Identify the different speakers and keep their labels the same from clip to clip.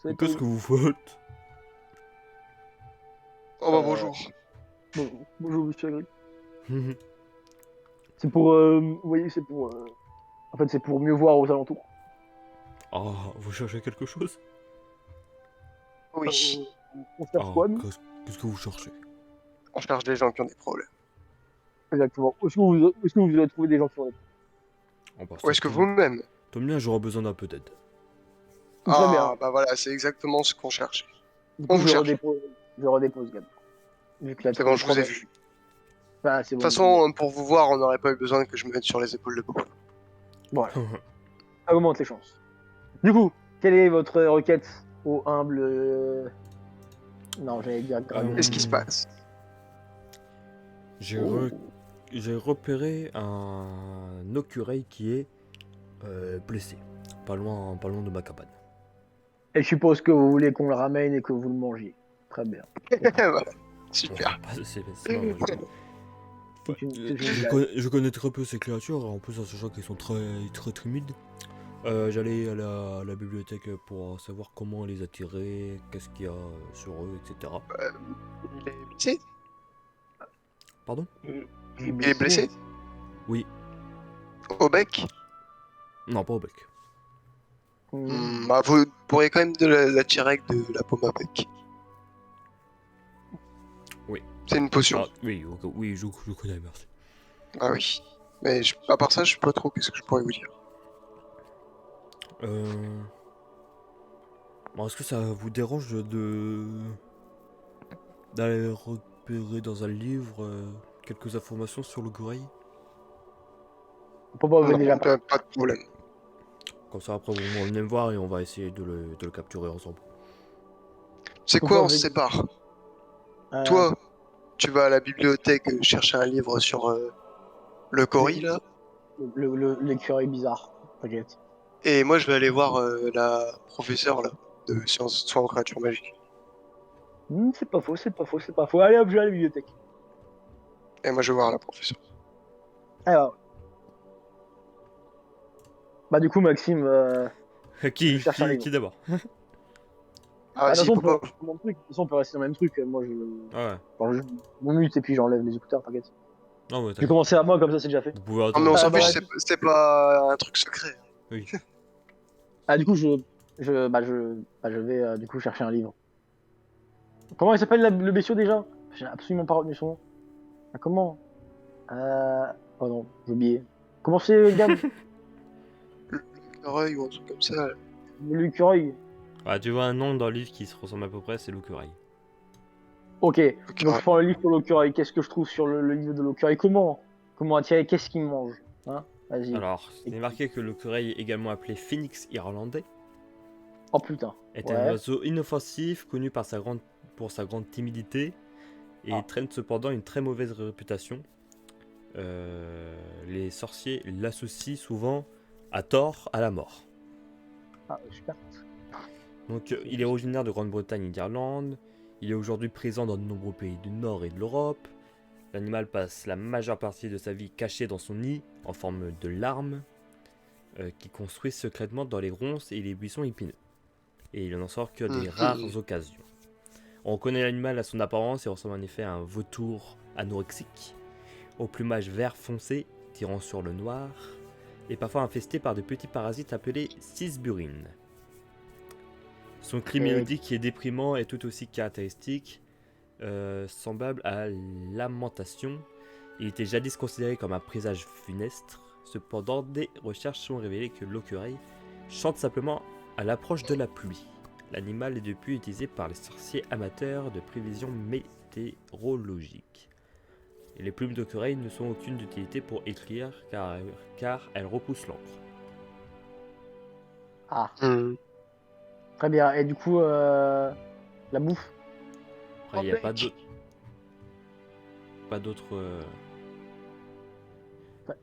Speaker 1: Qu'est-ce que vous faites?
Speaker 2: Oh bah bonjour.
Speaker 3: Bonjour, monsieur Agri. C'est pour, vous voyez, c'est pour, en fait, c'est pour mieux voir aux alentours.
Speaker 1: Ah, vous cherchez quelque chose?
Speaker 2: Oui,
Speaker 3: On cherche
Speaker 1: Ah,
Speaker 3: quoi, nous?
Speaker 1: qu'est-ce que vous cherchez?
Speaker 2: on cherche des gens qui ont des problèmes.
Speaker 3: Exactement. Est-ce que vous avez trouvé des gens qui ont des
Speaker 1: Oh, bah,
Speaker 2: Ou est-ce que vous-même?
Speaker 1: tombe bien, j'aurai besoin d'un peu d'aide.
Speaker 3: Très bien.
Speaker 2: Ah bah voilà, c'est exactement ce qu'on cherchait.
Speaker 3: Du
Speaker 2: On
Speaker 3: coup,
Speaker 2: vous cherche.
Speaker 3: je redépose, Gab. Vu qu'il a
Speaker 2: C'est bon,
Speaker 3: trouvé
Speaker 2: je vous ai
Speaker 3: 3
Speaker 2: vu.
Speaker 3: Bah, c'est
Speaker 2: De toute
Speaker 3: bon, du coup.
Speaker 2: façon, pour vous voir, on n'aurait pas eu besoin que je me mette sur les épaules de Bobo.
Speaker 3: Voilà. Ça augmente les chances. Du coup, quelle est votre requête au humble... Non, j'allais dire Granon.
Speaker 2: Qu'est-ce qui se passe?
Speaker 1: J'ai
Speaker 3: Oh.
Speaker 1: repéré un ocureil qui est blessé, pas loin de ma cabane.
Speaker 3: Et je suppose que vous voulez qu'on le ramène et que vous le mangiez. Très bien.
Speaker 2: Voilà, super.
Speaker 1: C'est marrant, je connais très peu ces créatures, en plus en sachant qu'ils sont très timides. J'allais à la bibliothèque pour savoir comment les attirer, qu'est-ce qu'il y a sur eux, etc.
Speaker 2: Il est blessé?
Speaker 1: Pardon?
Speaker 2: Il est blessé?
Speaker 1: Oui.
Speaker 2: Au bec?
Speaker 1: Non, pas au bec.
Speaker 2: Bah, vous pourriez quand même de l'attirer avec de la pomme à bec.
Speaker 1: Oui.
Speaker 2: C'est une potion.
Speaker 1: Ah, oui, oui, je connais, merci.
Speaker 2: Ah oui. Mais à part ça, je sais pas trop qu'est-ce que je pourrais vous dire.
Speaker 1: Bon, est-ce que ça vous dérange d'aller repérer dans un livre quelques informations sur le gorille?
Speaker 3: On peut pas
Speaker 2: Non,
Speaker 3: déjà
Speaker 2: pas de problème.
Speaker 1: Comme ça, après, vous venez me voir et on va essayer de le capturer ensemble.
Speaker 2: C'est
Speaker 3: On peut
Speaker 2: quoi,
Speaker 3: pas
Speaker 2: on se
Speaker 3: venir.
Speaker 2: sépare. Toi, tu vas à la bibliothèque chercher un livre sur le gorille, là.
Speaker 3: L'écureuil bizarre. T'inquiète.
Speaker 2: Et moi, je vais aller voir la professeure, là, de sciences soins en créatures magiques.
Speaker 3: C'est pas faux, c'est pas faux, c'est pas faux. Allez hop, je vais à la bibliothèque.
Speaker 2: Et moi, je vais voir la professeure.
Speaker 3: Alors, bah du coup, Maxime, je
Speaker 1: Qui,
Speaker 3: cherche un
Speaker 1: qui,
Speaker 3: livre.
Speaker 1: qui d'abord?
Speaker 2: Ah,
Speaker 3: Bah, de
Speaker 2: vas-y,
Speaker 3: toute façon,
Speaker 2: Popo.
Speaker 3: mon truc, de toute façon, on peut rester dans le même truc. Moi,
Speaker 1: Ah ouais.
Speaker 3: je mon mute et puis j'enlève les écouteurs, t'inquiète.
Speaker 1: Non, mais
Speaker 3: Je vais
Speaker 1: t'inquiète.
Speaker 3: commencer à moi, comme ça, c'est déjà fait.
Speaker 1: Vous pouvez
Speaker 2: Non, mais on
Speaker 1: attendre.
Speaker 2: s'en
Speaker 3: Bah,
Speaker 2: fiche, c'est pas un truc secret.
Speaker 1: Oui.
Speaker 3: du coup, je vais du coup chercher un livre. Comment il s'appelle le bestiau déjà? J'ai absolument pas retenu son nom. Ah, comment? Oh non, j'ai oublié. Comment c'est, Gab?
Speaker 2: L'écureuil ou un truc comme ça.
Speaker 3: L'écureuil.
Speaker 1: Ah, tu vois un nom dans le livre qui se ressemble à peu près, c'est l'ocureil.
Speaker 3: Ok, donc
Speaker 2: L'écureuil.
Speaker 3: je prends le livre pour l'écureuil. Qu'est-ce que je trouve sur le livre de l'écureuil? Comment attirer? Qu'est-ce qu'il mange? Hein? Vas-y.
Speaker 1: Alors, il est marqué que l'ocureil, également appelé phénix irlandais,
Speaker 3: Oh putain.
Speaker 1: est un
Speaker 3: Ouais.
Speaker 1: oiseau inoffensif connu pour sa grande timidité et
Speaker 3: Ah.
Speaker 1: traîne cependant une très mauvaise réputation. Les sorciers l'associent souvent à tort à la mort.
Speaker 3: Ah, super.
Speaker 1: Donc, il est originaire de Grande-Bretagne et d'Irlande. Il est aujourd'hui présent dans de nombreux pays du Nord et de l'Europe. L'animal passe la majeure partie de sa vie caché dans son nid en forme de larme qui construit secrètement dans les ronces et les buissons épineux. Et il n'en sort que des rares occasions. On reconnaît l'animal à son apparence et ressemble en effet à un vautour anorexique, au plumage vert foncé tirant sur le noir, et parfois infesté par de petits parasites appelés cisburines. Son cri mélodique et déprimant est tout aussi caractéristique, semblable à lamentation. Il était jadis considéré comme un présage funeste. Cependant, des recherches ont révélé que l'ocureil chante simplement à l'approche de la pluie. L'animal est depuis utilisé par les sorciers amateurs de prévision météorologique. Et les plumes d'ocureil ne sont aucune utilité pour écrire car elles repoussent l'encre.
Speaker 3: Ah. Très bien. Et du coup, la bouffe?
Speaker 1: Après, il n'y a pas d'autre.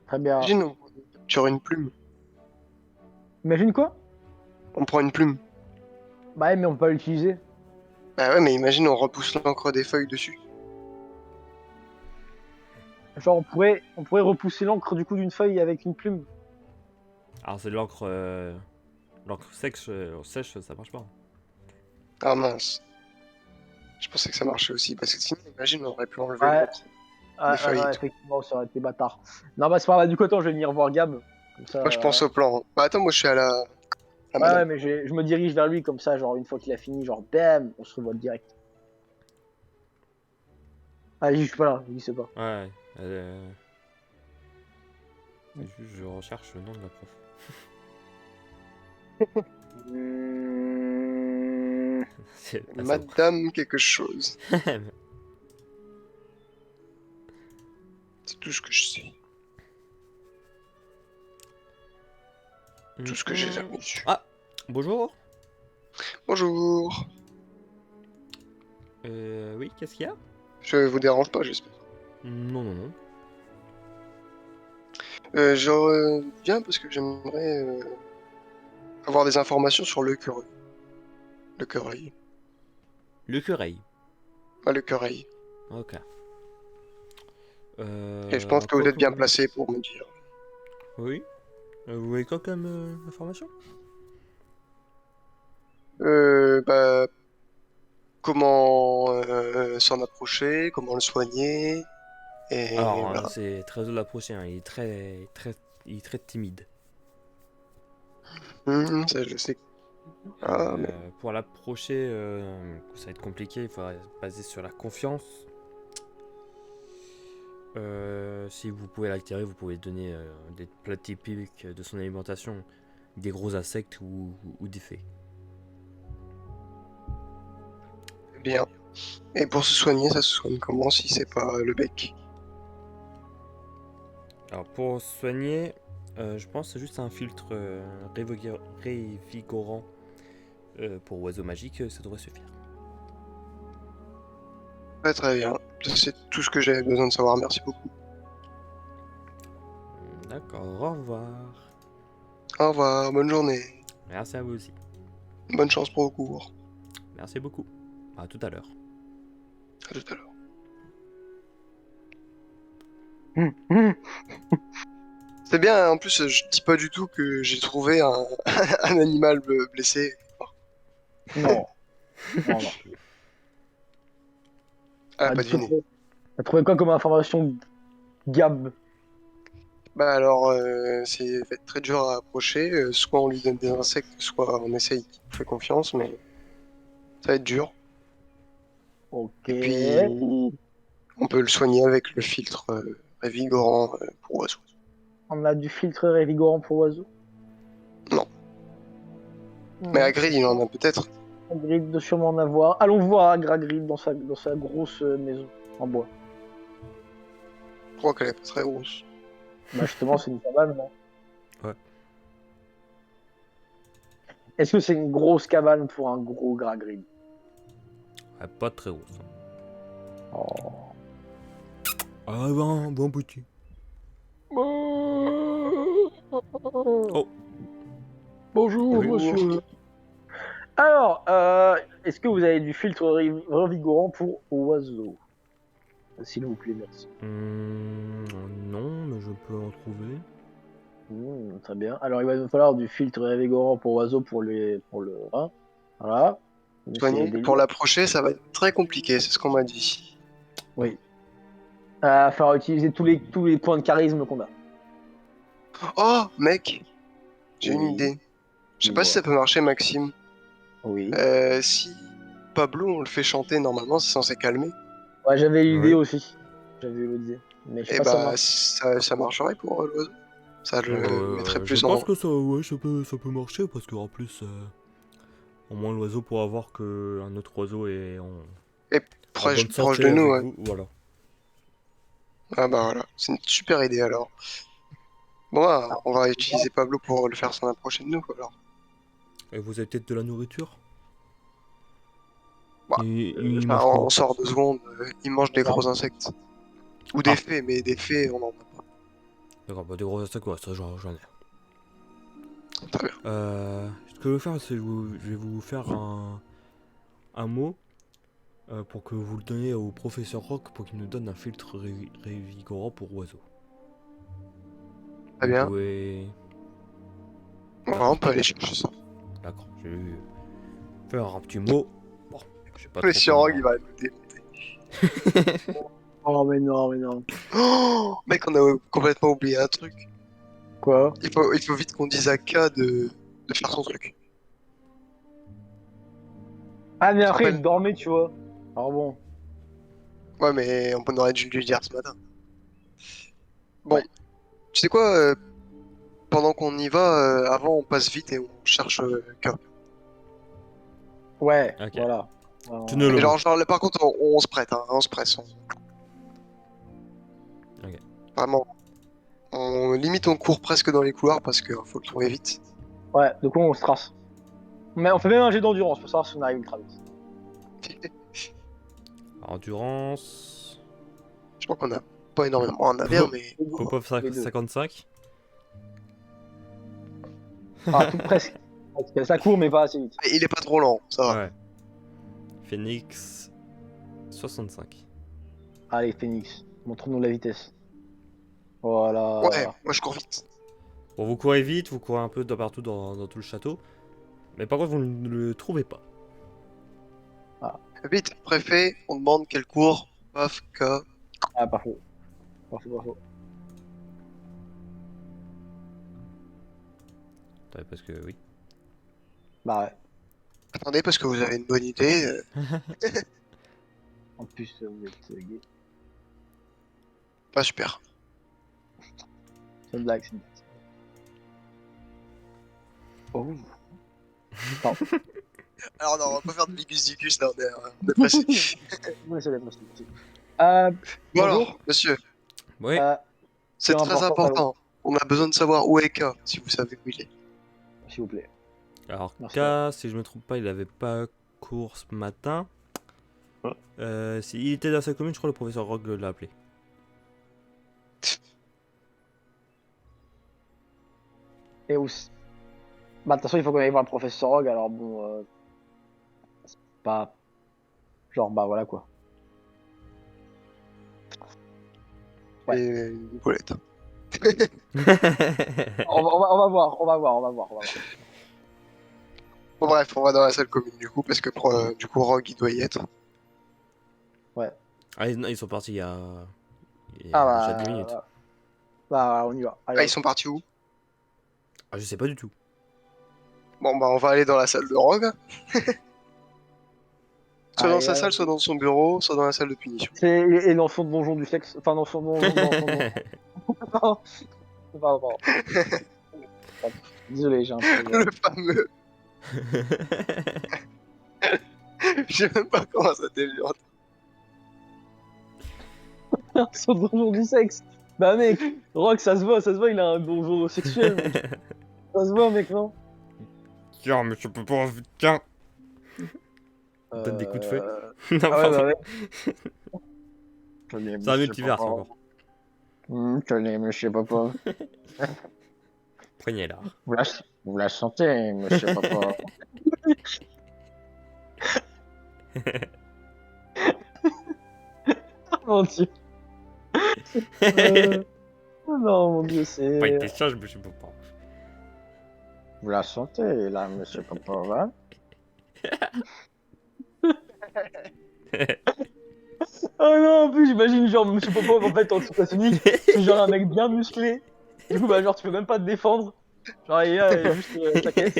Speaker 3: Très bien.
Speaker 2: Imagine, on capture une plume.
Speaker 3: Imagine quoi?
Speaker 2: On prend une plume.
Speaker 3: Bah ouais, mais on peut pas l'utiliser.
Speaker 2: Bah ouais, mais imagine, on repousse l'encre des feuilles dessus.
Speaker 3: Genre, on pourrait repousser l'encre du coup d'une feuille avec une plume.
Speaker 1: Alors c'est de l'encre sèche, ça marche pas.
Speaker 2: Ah mince. Je pensais que ça marchait aussi, parce que sinon, imagine, on aurait pu enlever
Speaker 3: Ouais,
Speaker 2: l'autre. Les feuilles et tout.
Speaker 3: effectivement, ça aurait été bâtard. Non, bah c'est pas grave, du coup, attends, je vais venir voir Gab. Comme ça.
Speaker 2: Moi, je pense au plan. Bah, attends, moi, je suis à
Speaker 3: Ouais,
Speaker 2: madame.
Speaker 3: ouais, mais je me dirige vers lui, comme ça, genre, une fois qu'il a fini, genre, bam, on se revoit direct. Ah, je suis pas là, je sais pas.
Speaker 1: Ouais. C'est juste, je recherche le nom de la prof.
Speaker 3: Hmm,
Speaker 1: C'est pas ça.
Speaker 2: Madame quelque chose. C'est tout ce que je sais. Tout ce que j'ai jamais su.
Speaker 1: Ah, bonjour.
Speaker 2: Bonjour.
Speaker 1: Oui, qu'est-ce qu'il y a?
Speaker 2: Je vous dérange pas, j'espère.
Speaker 1: Non, non, non.
Speaker 2: Je reviens parce que j'aimerais avoir des informations sur le curé. Le quereuil.
Speaker 1: Le quereuil.
Speaker 2: Ah, le quereuil.
Speaker 1: Ok.
Speaker 2: Et je pense que vous
Speaker 1: Quoi
Speaker 2: êtes bien
Speaker 1: comme...
Speaker 2: placé pour me dire.
Speaker 1: Oui. Vous voulez quoi comme information?
Speaker 2: Bah, comment s'en approcher, comment le soigner, et
Speaker 1: Alors,
Speaker 2: voilà.
Speaker 1: c'est très dur d'approcher, hein. Il est très timide.
Speaker 2: Ça, je sais. Ah, mais
Speaker 1: Pour l'approcher, ça va être compliqué. Il faudra se baser sur la confiance. Si vous pouvez l'acquérir, vous pouvez donner des plats typiques de son alimentation, des gros insectes ou des fées.
Speaker 2: bien. Et pour se soigner, ça se soigne comment si c'est pas le bec?
Speaker 1: Alors pour soigner, je pense que c'est juste un filtre révigorant pour oiseaux magiques, ça devrait suffire.
Speaker 2: Très très bien. C'est tout ce que j'avais besoin de savoir. Merci beaucoup.
Speaker 1: D'accord, au revoir.
Speaker 2: Au revoir, bonne journée.
Speaker 1: Merci à vous aussi.
Speaker 2: Bonne chance pour vos cours.
Speaker 1: Merci beaucoup. À tout à l'heure.
Speaker 2: À tout à l'heure.
Speaker 3: hmm, hmm.
Speaker 2: C'est bien, en plus, je dis pas du tout que j'ai trouvé un, un animal blessé.
Speaker 3: Non, non, non.
Speaker 2: Ah,
Speaker 3: Ah,
Speaker 2: pas
Speaker 3: du coup,
Speaker 2: deviné.
Speaker 3: t'as trouvé quoi comme information, Gab?
Speaker 2: Bah alors, c'est va être très dur à approcher. Soit on lui donne des insectes, soit on essaye, on fait confiance, mais ça va être dur.
Speaker 3: Ok.
Speaker 2: Et puis, on peut le soigner avec le filtre révigorant pour oiseaux.
Speaker 3: On a du filtre révigorant pour oiseaux.
Speaker 2: Non. Mais
Speaker 3: Hmm.
Speaker 2: Hagrid, il en a peut-être.
Speaker 3: Hagrid doit sûrement en avoir. Allons voir Hagrid dans sa grosse maison en bois.
Speaker 2: Je crois qu'elle est pas très grosse.
Speaker 3: Bah justement, c'est une cabane, non?
Speaker 1: Ouais.
Speaker 3: Est-ce que c'est une grosse cabane pour un gros Hagrid?
Speaker 1: Ah, pas très haut. Ça.
Speaker 3: Oh.
Speaker 1: Ah ben, bon petit. Oh,
Speaker 3: Bonjour,
Speaker 2: Bonjour.
Speaker 3: monsieur. Alors, est-ce que vous avez du filtre revigorant pour oiseaux? S'il vous plaît, merci.
Speaker 1: non, mais je peux en trouver.
Speaker 3: Très bien. Alors, il va nous falloir du filtre revigorant pour oiseaux pour le rein. Voilà. C'est
Speaker 2: Soigner.
Speaker 3: des
Speaker 2: Pour l'approcher, ça va être très compliqué, c'est ce qu'on m'a dit.
Speaker 3: Oui. Il va falloir utiliser tous les points de charisme qu'on a.
Speaker 2: Oh, mec, j'ai une
Speaker 3: Oui.
Speaker 2: idée. Je sais pas si
Speaker 3: Dis-moi.
Speaker 2: ça peut marcher, Maxime.
Speaker 3: Oui.
Speaker 2: Si Pablo, on le fait chanter, normalement, c'est censé calmer.
Speaker 3: Ouais, j'avais l'idée
Speaker 1: Oui.
Speaker 3: aussi. J'avais eu l'idée. Mais je sais
Speaker 2: Et
Speaker 3: pas si ça
Speaker 2: bah,
Speaker 3: marche.
Speaker 2: ça marcherait pour l'oiseau. Ça le mettrait
Speaker 1: Je
Speaker 2: plus
Speaker 1: pense
Speaker 2: en.
Speaker 1: que ça, ouais, ça peut marcher parce qu'en plus, au moins l'oiseau pourra voir que un autre oiseau est
Speaker 2: Et
Speaker 1: en bonne
Speaker 2: proche de
Speaker 1: santé
Speaker 2: nous,
Speaker 1: avec
Speaker 2: ouais.
Speaker 1: vous. Voilà.
Speaker 2: Ah bah voilà, c'est une super idée alors. Bon, bah, on va utiliser Pablo pour le faire s'en approcher de nous, alors.
Speaker 1: Et vous avez peut-être de la nourriture?
Speaker 2: Bah,
Speaker 1: Il
Speaker 2: enfin,
Speaker 1: mange quoi?
Speaker 2: on sort 2 secondes, il mange des gros insectes. Ou des
Speaker 1: Ah,
Speaker 2: fées, mais des fées, on en a pas.
Speaker 1: d'accord, bah des gros attaques, ouais, ça j'en ai.
Speaker 2: Très bien.
Speaker 1: Ce que je vais faire, c'est que je vais vous faire un mot pour que vous le donniez au professeur Rock pour qu'il nous donne un filtre révigorant pour oiseaux.
Speaker 2: Très
Speaker 1: Vous
Speaker 2: bien.
Speaker 1: pouvez...
Speaker 2: Ouais, on peut aller chercher ça.
Speaker 1: D'accord, je vais faire un petit mot Je sais pas
Speaker 2: Le
Speaker 1: trop
Speaker 2: Siorog,
Speaker 1: comment-
Speaker 2: il va nous démonter.
Speaker 3: Oh, mais non, mais non.
Speaker 2: Oh, mec, on a complètement oublié un truc.
Speaker 3: Quoi?
Speaker 2: Il faut vite qu'on dise à K de faire son truc.
Speaker 3: Ah, mais
Speaker 2: Tu te
Speaker 3: après, il
Speaker 2: rappelles?
Speaker 3: dormait, tu vois. Alors bon.
Speaker 2: Ouais, mais on aurait dû lui dire ce matin. Bon,
Speaker 3: Ouais.
Speaker 2: tu sais quoi, pendant qu'on y va, avant on passe vite et on cherche K.
Speaker 3: Ouais,
Speaker 1: Ok.
Speaker 3: voilà.
Speaker 1: Tenez le
Speaker 2: Mais
Speaker 1: mot.
Speaker 2: genre, par contre, on se prête, hein, on se presse.
Speaker 1: Ok.
Speaker 2: Vraiment, limite on court presque dans les couloirs parce qu'il faut le trouver vite.
Speaker 3: Ouais, de quoi on se trace. Mais on fait même un jet d'endurance pour savoir si on arrive ultra vite.
Speaker 1: Endurance.
Speaker 2: Je crois qu'on a pas énormément en navire, mais
Speaker 1: Popov
Speaker 3: Les deux.
Speaker 1: 55.
Speaker 3: Ah, tout presque. Ça court, mais pas assez vite.
Speaker 2: il est pas trop lent, ça va.
Speaker 1: Ouais. Phoenix 65.
Speaker 3: Allez, Phoenix, montre-nous la vitesse. Voilà.
Speaker 2: Ouais, moi je cours vite.
Speaker 1: Bon, vous courez vite, vous courez un peu de partout dans tout le château. Mais par contre, vous ne le trouvez pas.
Speaker 2: Vite, préfet, on demande quel cours. Paf, K.
Speaker 3: Ah, pas faux. Pas faux, pas faux.
Speaker 1: Ouais, parce que oui.
Speaker 3: Bah ouais.
Speaker 2: Attendez, parce que vous avez une bonne idée.
Speaker 3: En plus, vous êtes gay.
Speaker 2: Pas super.
Speaker 3: C'est une blague, c'est une blague. Oh.
Speaker 2: Alors non, on va pas faire de Bigus Dicus là, on est pressé.
Speaker 3: Oui, c'est l'être aussi.
Speaker 2: Bon
Speaker 3: Bonjour.
Speaker 2: alors, monsieur,
Speaker 1: Oui.
Speaker 2: c'est
Speaker 3: C'est
Speaker 2: très
Speaker 3: important,
Speaker 2: important. On a besoin de savoir où est K, si vous savez où il est.
Speaker 3: S'il vous plaît.
Speaker 1: Alors,
Speaker 3: Merci.
Speaker 1: K, si je me trompe pas, il avait pas cours ce matin. Il était dans sa commune, je crois le professeur Rogue l'a appelé.
Speaker 3: Et où bah, de toute façon, il faut qu'on aille voir le professeur Rogue, alors bon, c'est pas. Genre, bah voilà quoi. Ouais.
Speaker 2: Et une boulette.
Speaker 3: On va voir, on va voir.
Speaker 2: Bon bref, on va dans la salle commune du coup, parce que du coup Rogue il doit y être.
Speaker 1: Ah, non, ils sont partis il y a
Speaker 3: Ah
Speaker 1: déjà
Speaker 3: bah.
Speaker 1: 10 minutes.
Speaker 3: Bah, on y va. Allez,
Speaker 2: Ah, ils sont partis où?
Speaker 1: Ah, je sais pas du tout.
Speaker 2: Bon bah on va aller dans la salle de Rogue. Soit dans
Speaker 3: allez,
Speaker 2: sa salle, soit dans son bureau, soit dans la salle de punition.
Speaker 3: et dans son donjon du sexe. Enfin, dans son donjon. Pardon. Pardon. Désolé, j'ai un peu.
Speaker 2: Le fameux. Je sais même pas comment ça déviante.
Speaker 3: Son donjon du sexe. Bah, mec, Rock, ça se voit, il a un donjon sexuel. Mec. Ça se voit, mec, non?
Speaker 1: Tiens, mais je peux pas. Tiens. Donne des coups de feu. Non,
Speaker 3: Ah ouais,
Speaker 1: pardon.
Speaker 3: bah ouais.
Speaker 1: C'est un multivers encore.
Speaker 3: Tenez, monsieur Papa.
Speaker 1: Prenez là.
Speaker 3: Vous la sentez, monsieur Papa. Mon dieu. Oh non, mon dieu,
Speaker 1: Pas
Speaker 3: c'est.
Speaker 1: été sage, mais je peux pas.
Speaker 3: Vous la sentez, là, monsieur Papa, hein? Oh non, en plus, j'imagine, genre, monsieur Popov, en fait, en supersonique, c'est genre un mec bien musclé. Du coup, bah, genre, tu peux même pas te défendre. Genre, il y a juste ta caisse.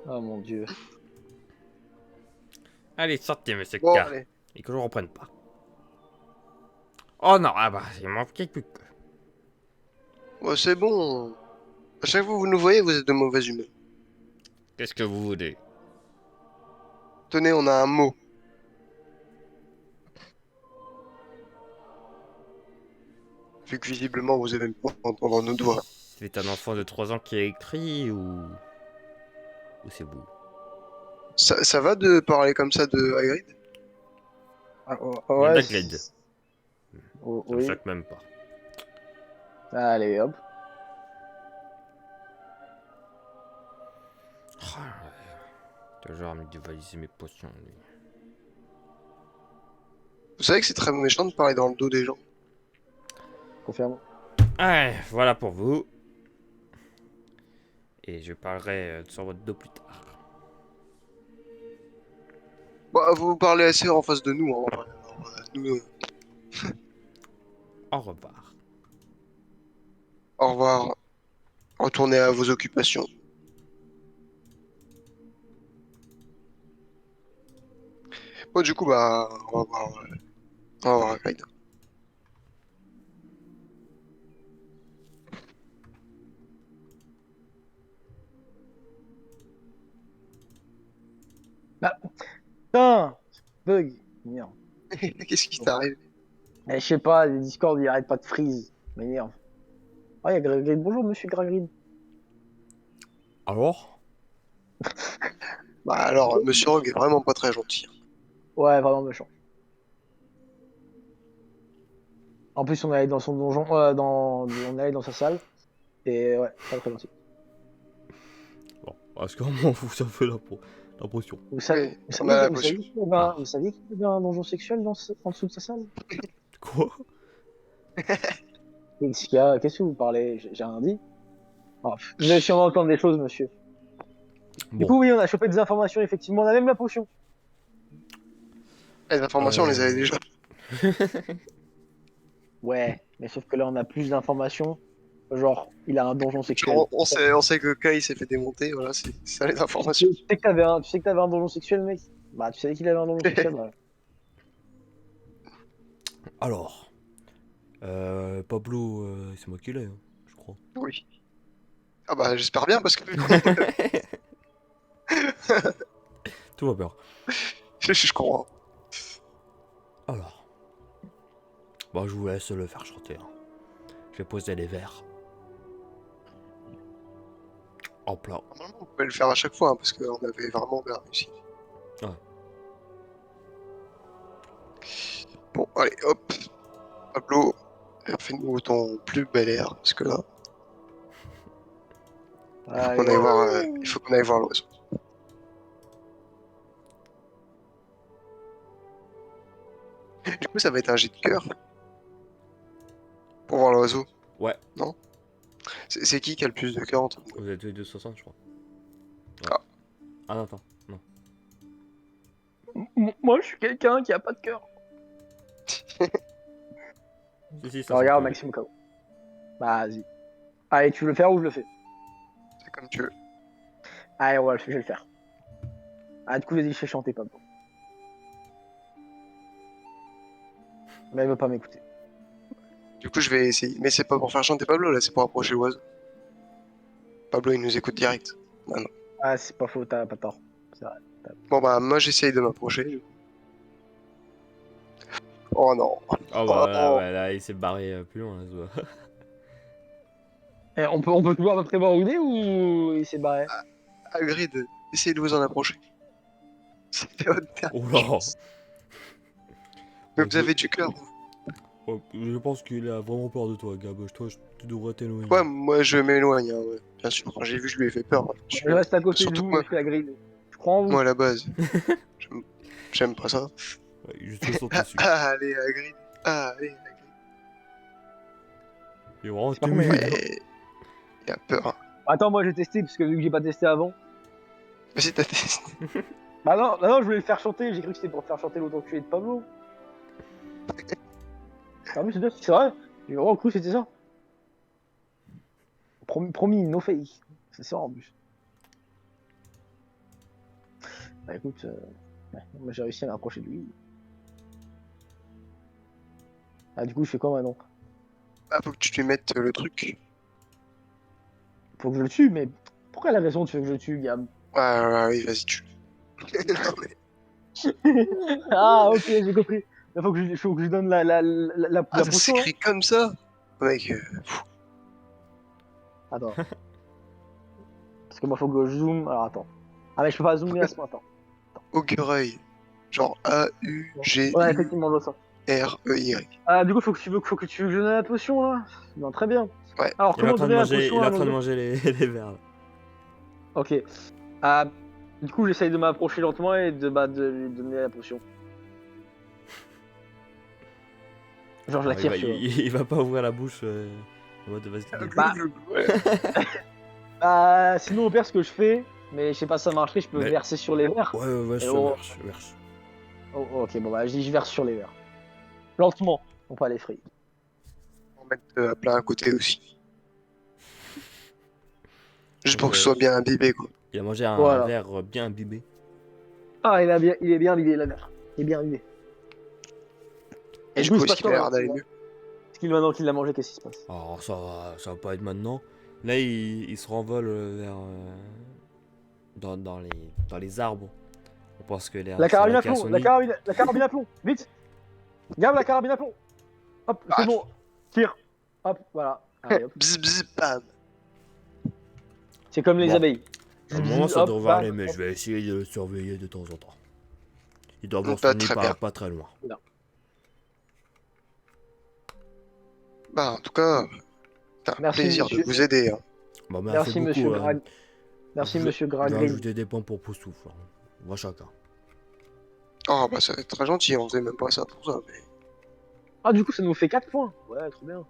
Speaker 3: Oh mon dieu.
Speaker 1: Allez, sortez, monsieur
Speaker 2: Bon,
Speaker 1: K.
Speaker 2: allez.
Speaker 1: Et que je reprenne pas. Oh non, ah bah, il manque quelque peu.
Speaker 2: Ouais, c'est bon. À chaque fois que vous nous voyez, vous êtes de mauvaise humeur.
Speaker 1: Qu'est-ce que vous voulez?
Speaker 2: Tenez, on a un mot. Vu que visiblement vous avez pas entendre nos doigts.
Speaker 1: C'est un enfant de 3 ans qui a écrit ou c'est vous?
Speaker 2: Ça va de parler comme ça de Hagrid?
Speaker 3: Ah,
Speaker 1: Ouais, Hagrid.
Speaker 3: Oh,
Speaker 1: Ça me
Speaker 3: oui.
Speaker 1: choque même pas.
Speaker 3: Allez, hop.
Speaker 1: Oh, toujours à me dévaliser mes potions, lui.
Speaker 2: Vous savez que c'est très méchant de parler dans le dos des gens.
Speaker 3: Confirme.
Speaker 1: Ouais, voilà pour vous. Et je parlerai sur votre dos plus tard.
Speaker 2: Bah, vous parlez assez en face de nous, hein, en vrai. Alors, nous,
Speaker 1: Au revoir.
Speaker 2: au revoir. Retournez à vos occupations. Bon, du coup, bah, on va voir Hagrid.
Speaker 3: Ah, putain, bug. Merde.
Speaker 2: Qu'est-ce qui t'arrive?
Speaker 3: Eh, je sais pas, les Discord ils arrêtent pas de freeze. M'énerve. Ah, y'a Grid. Bonjour, monsieur Grid.
Speaker 1: Alors?
Speaker 2: Bah, alors, Monsieur Rogue est vraiment pas très gentil.
Speaker 3: Ouais, vraiment méchant. En plus, on est allé dans son donjon, on est allé dans sa salle. Et ouais, pas très gentil.
Speaker 1: Bon, parce qu'à moment vous avez la potion.
Speaker 3: Vous,
Speaker 2: Oui, on a la
Speaker 3: vous
Speaker 2: potion.
Speaker 3: saviez qu'il y avait vous saviez qu'il y avait un donjon sexuel en dessous de sa salle?
Speaker 1: Quoi?
Speaker 3: Qu'est-ce que vous parlez? J'ai rien dit. Oh, vous avez sûrement entendu des choses, monsieur. Du
Speaker 1: Bon.
Speaker 3: coup, oui, on a chopé des informations, effectivement. On a même la potion.
Speaker 2: Les informations, on les avait déjà.
Speaker 3: Ouais, mais sauf que là, on a plus d'informations. Genre, il a un donjon sexuel.
Speaker 2: Genre, on sait que Kai s'est fait démonter, voilà, c'est ça les informations.
Speaker 3: Tu sais que t'avais un donjon sexuel, mec? Bah, tu savais qu'il avait un donjon sexuel, ouais.
Speaker 1: Alors. Pablo, c'est moi qui l'ai, hein, je crois.
Speaker 2: Oui. Ah bah, j'espère bien, parce que
Speaker 1: Tout va bien.
Speaker 2: je crois.
Speaker 1: Alors. Bah, je vous laisse le faire chanter. Hein. Je vais poser les verres. Hop là.
Speaker 2: Normalement, on pouvait le faire à chaque fois, hein, parce qu'on avait vraiment bien réussi.
Speaker 1: Ouais.
Speaker 2: Bon, allez, hop. Pablo, fais-nous ton plus bel air, parce que là,
Speaker 3: Allez.
Speaker 2: il faut qu'on aille voir l'oiseau. Du coup, ça va être un jet de cœur. Pour voir l'oiseau.
Speaker 1: Ouais.
Speaker 2: Non? C'est qui a le plus de cœur entre nous?
Speaker 1: Vous êtes tous les 260, je crois. Ouais.
Speaker 2: Ah.
Speaker 1: Ah non, attends. Non.
Speaker 3: Moi, je suis quelqu'un qui a pas de cœur.
Speaker 1: Si, ça
Speaker 3: Regarde,
Speaker 1: s'entend.
Speaker 3: Maxime Kao. Bah, vas-y. Allez, tu veux le faire ou je le fais?
Speaker 2: C'est comme tu veux.
Speaker 3: Allez, ouais, je vais le faire. Ah, du coup, vas-y, je fais chanter Pablo. Mais elle veut pas m'écouter.
Speaker 2: Du coup, je vais essayer. Mais c'est pas pour faire chanter Pablo, là, c'est pour approcher l'oiseau. Pablo, il nous écoute direct.
Speaker 3: Ah, c'est pas faux, t'as pas tort. C'est vrai.
Speaker 2: Bon, bah, moi, j'essaye de m'approcher. Oh non.
Speaker 1: Oh
Speaker 2: Oh,
Speaker 1: bah là,
Speaker 2: non.
Speaker 1: ouais, là, il s'est barré plus loin, là, ce gars.
Speaker 3: Eh, on peut toujours à peu près voir où il est ou il s'est barré?
Speaker 2: Hagrid, essayez de vous en approcher. C'était votre
Speaker 1: Oh
Speaker 2: dernière
Speaker 1: là.
Speaker 2: chance. Mais vous avez du cœur.
Speaker 1: Oh, je pense qu'il a vraiment peur de toi, Gab. Toi, tu devrais t'éloigner.
Speaker 2: Ouais, moi, je m'éloigne, hein, ouais. Bien sûr. Quand j'ai vu, je lui ai fait peur.
Speaker 3: Je reste à côté de
Speaker 2: Surtout
Speaker 3: vous,
Speaker 2: que moi,
Speaker 3: monsieur Hagrid. Je crois en vous.
Speaker 2: moi, à la base, j'aime pas ça.
Speaker 1: Ouais, je te saute dessus.
Speaker 2: Allez, Hagrid. Allez, Hagrid.
Speaker 1: Il est vraiment
Speaker 3: pas combien,
Speaker 1: timide.
Speaker 2: Ouais, il a peur. Hein.
Speaker 3: Attends, moi j'ai testé parce que vu que j'ai pas testé avant.
Speaker 2: Vas-y, t'as testé.
Speaker 3: Bah non, non, je voulais le faire chanter. J'ai cru que c'était pour faire chanter l'autoculé de Pablo. Ah oui, c'est vrai. J'ai vraiment cru que c'était ça. Promis, no fake. C'est ça en plus. Bah écoute, ouais, moi j'ai réussi à m'approcher de lui. Ah du coup je fais quoi maintenant?
Speaker 2: Ah, faut que tu lui mettes le truc.
Speaker 3: Faut que je le tue, mais pourquoi la raison tu veux que je le tue, Gab?
Speaker 2: Oui, vas-y, tu. Non, mais...
Speaker 3: Ah ok, j'ai compris. Il faut que je lui donne la
Speaker 2: Ah, ça
Speaker 3: potion. Hein.
Speaker 2: s'écrit comme ça. Mec,
Speaker 3: Attends. Parce que moi faut que je zoome. Alors attends. Ah mais je peux pas zoomer à ce moment. Attends.
Speaker 2: Augureuil. Genre
Speaker 3: Ouais, effectivement, je vois ça.
Speaker 2: A-U-G-U-R-E-Y.
Speaker 3: Ah, du coup, faut que tu veux que je donne la potion, là. Non, très bien.
Speaker 2: Ouais.
Speaker 3: Alors,
Speaker 1: Il est en
Speaker 3: comment
Speaker 1: train de
Speaker 3: donner la
Speaker 1: manger,
Speaker 3: potion
Speaker 1: il est
Speaker 3: à
Speaker 1: en train de
Speaker 3: nos-
Speaker 1: manger les verres. Là.
Speaker 3: Ok. Ah, du coup, j'essaye de m'approcher lentement et de lui donner la potion. Genre, je la
Speaker 1: Alors,
Speaker 3: tire, tu vois.
Speaker 1: il va pas ouvrir la bouche en mode vas-y.
Speaker 3: Bah. Sinon, au pire, ce que je fais, mais je sais pas si ça marcherait, je peux
Speaker 1: Mais-
Speaker 3: verser sur les verres.
Speaker 1: Ouais,
Speaker 3: Et
Speaker 1: ça
Speaker 3: on-
Speaker 1: marche.
Speaker 3: Oh, ok, bon, bah, je verse sur les verres. Lentement, pour pas les frayer.
Speaker 2: On va mettre à plat à côté aussi. Juste pour que ce
Speaker 1: Ouais.
Speaker 2: soit bien imbibé, quoi.
Speaker 1: Il a mangé un
Speaker 3: Voilà.
Speaker 1: verre bien imbibé.
Speaker 3: Ah, il est bien vidé, la verre. Il est bien vidé.
Speaker 2: Et du
Speaker 3: coup, il
Speaker 2: coup,
Speaker 3: se
Speaker 2: est-ce
Speaker 3: passe
Speaker 2: qu'il
Speaker 3: quoi
Speaker 2: a l'air d'aller
Speaker 3: maintenant
Speaker 2: mieux?
Speaker 3: Maintenant qu'il l'a mangé, qu'est-ce qui se passe?
Speaker 1: Alors ça va pas être maintenant. Là, il se renvole vers dans les arbres. On pense que
Speaker 3: La
Speaker 1: c'est
Speaker 3: carabine
Speaker 1: là
Speaker 3: à
Speaker 1: qu'il y a
Speaker 3: plomb,
Speaker 1: son nid.
Speaker 3: la carabine à plomb, vite! Garde la carabine à plomb! Hop, c'est
Speaker 2: Ah,
Speaker 3: bon, tire! Hop, voilà. Allez, hop.
Speaker 2: bzz, bzz, bam.
Speaker 3: C'est comme les
Speaker 1: Bon.
Speaker 3: abeilles.
Speaker 1: Au moment, ça
Speaker 3: Hop,
Speaker 1: devrait
Speaker 3: bam,
Speaker 1: aller, mais
Speaker 3: hop.
Speaker 1: je vais essayer de le surveiller de temps en temps. Il doit avoir son
Speaker 2: Pas
Speaker 1: nid
Speaker 2: très bien.
Speaker 1: pas très loin.
Speaker 2: Bah, en tout cas, c'est un
Speaker 3: Merci,
Speaker 2: plaisir
Speaker 3: monsieur.
Speaker 2: de vous aider. Hein.
Speaker 1: Bon,
Speaker 3: Merci, monsieur Grag. Merci, monsieur
Speaker 1: Je vais
Speaker 3: Gragrin.
Speaker 1: ajouter des points pour Poussoufle. On va chacun.
Speaker 2: Oh, bah, ça va être très gentil, on faisait même pas ça pour ça. Mais...
Speaker 3: Ah, du coup, ça nous fait 4 points. Ouais, trop bien.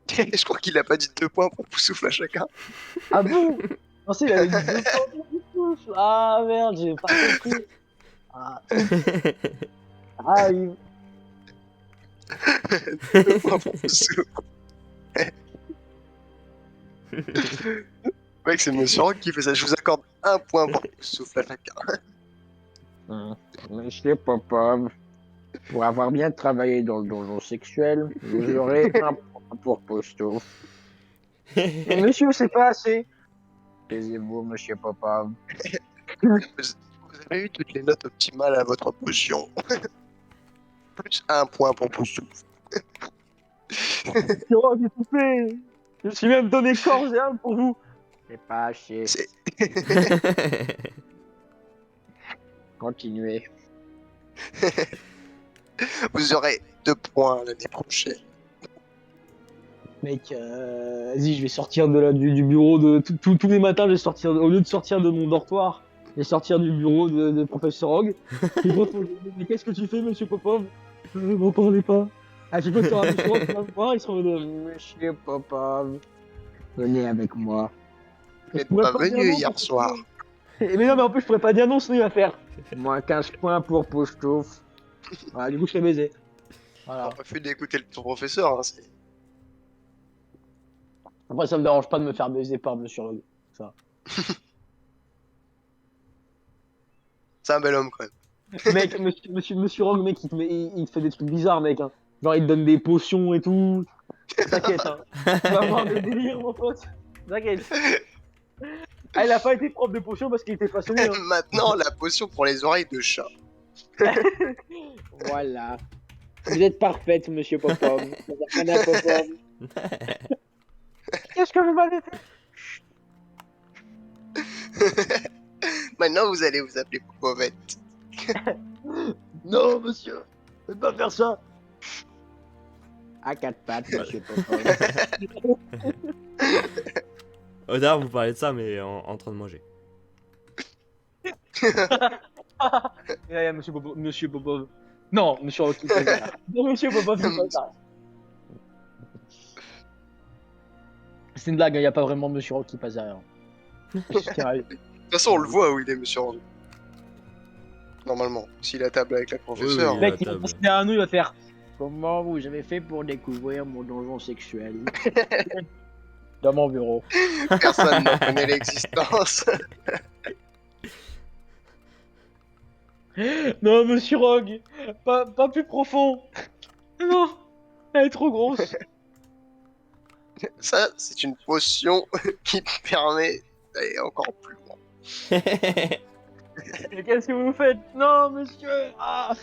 Speaker 2: Je crois qu'il a pas dit 2 points pour Poussoufle à chacun.
Speaker 3: Ah bon? Non, c'est, il avait dit 2 points pour tous. Ah merde, j'ai pas compris. Ah, ah oui.
Speaker 2: 2 points pour Poussoufle. Mec, c'est Monsieur Rock qui fait ça. Je vous accorde 1 point pour Poussoufle à chacun.
Speaker 3: Monsieur Popov, pour avoir bien travaillé dans le donjon sexuel, vous aurez un point pour Posto. Monsieur, c'est pas assez. Taisez-vous, monsieur Popov.
Speaker 2: Vous avez eu toutes les notes optimales à votre potion. Plus 1 point pour Poussoufle.
Speaker 3: J'ai tout fait. Je me suis même donné corps et âme pour vous. C'est pas assez.
Speaker 2: C'est-
Speaker 3: Continuez.
Speaker 2: Vous aurez 2 points l'année prochaine.
Speaker 3: Mec, vas-y, je vais sortir du bureau de tous les matins. Je vais sortir au lieu de sortir de mon dortoir, je vais sortir du bureau de professeur Hogg. Mais qu'est-ce que tu fais, monsieur Popov? Ne m'en parlez pas. À chaque fois que tu auras monsieur Hogg qui va me voir, il sera en mode monsieur Popov, venez avec moi.
Speaker 2: Vous n'êtes
Speaker 3: pourrais
Speaker 2: pas
Speaker 3: pas dire
Speaker 2: venu
Speaker 3: non,
Speaker 2: hier
Speaker 3: parce que-
Speaker 2: soir.
Speaker 3: Mais non, mais en plus, je pourrais pas dire non, sinon il va faire. Moins 15 points pour Postouf. Voilà, du coup, je fais baiser. Voilà.
Speaker 2: On refuse d'écouter ton professeur. Hein, c'est-
Speaker 3: Après, ça me dérange pas de me faire baiser par monsieur Hogg.
Speaker 2: C'est un bel homme quand même.
Speaker 3: Mec, monsieur Rogue, mec, il te fait des trucs bizarres, mec. Hein. Genre, il te donne des potions et tout. T'inquiète, hein. Tu vas avoir des délires, mon pote. T'inquiète. Ah, il a pas été prof de potions parce qu'il était passionné. Hein.
Speaker 2: Maintenant, la potion pour les oreilles de chat.
Speaker 3: Voilà. Vous êtes parfaite, monsieur Popov. Anna Popov. Qu'est-ce que vous m'avez fait?
Speaker 2: Maintenant, vous allez vous appeler Popovette.
Speaker 3: Non, monsieur. Ne pas faire ça. À 4 pattes, monsieur Popov.
Speaker 1: D'ailleurs, vous parlez de ça, mais en train de manger.
Speaker 3: Monsieur Popov. Non, monsieur Rocky. Non, monsieur Popov, c'est pas ça. C'est une blague, il n'y a pas vraiment monsieur Rocky qui passe derrière.
Speaker 2: De toute façon, on le voit où il est, monsieur Randu. Normalement, s'il est à table avec la professeure.
Speaker 1: Oui,
Speaker 3: Le
Speaker 1: oui.
Speaker 3: mec, il va passer derrière nous, il va faire comment vous avez fait pour découvrir mon donjon sexuel? Dans mon bureau.
Speaker 2: Personne n'en connaît l'existence.
Speaker 3: Non, monsieur Rogue, pas plus profond. Non, elle est trop grosse.
Speaker 2: Ça, c'est une potion qui te permet d'aller encore plus loin.
Speaker 3: Mais qu'est-ce que vous faites? Non, monsieur. Ah.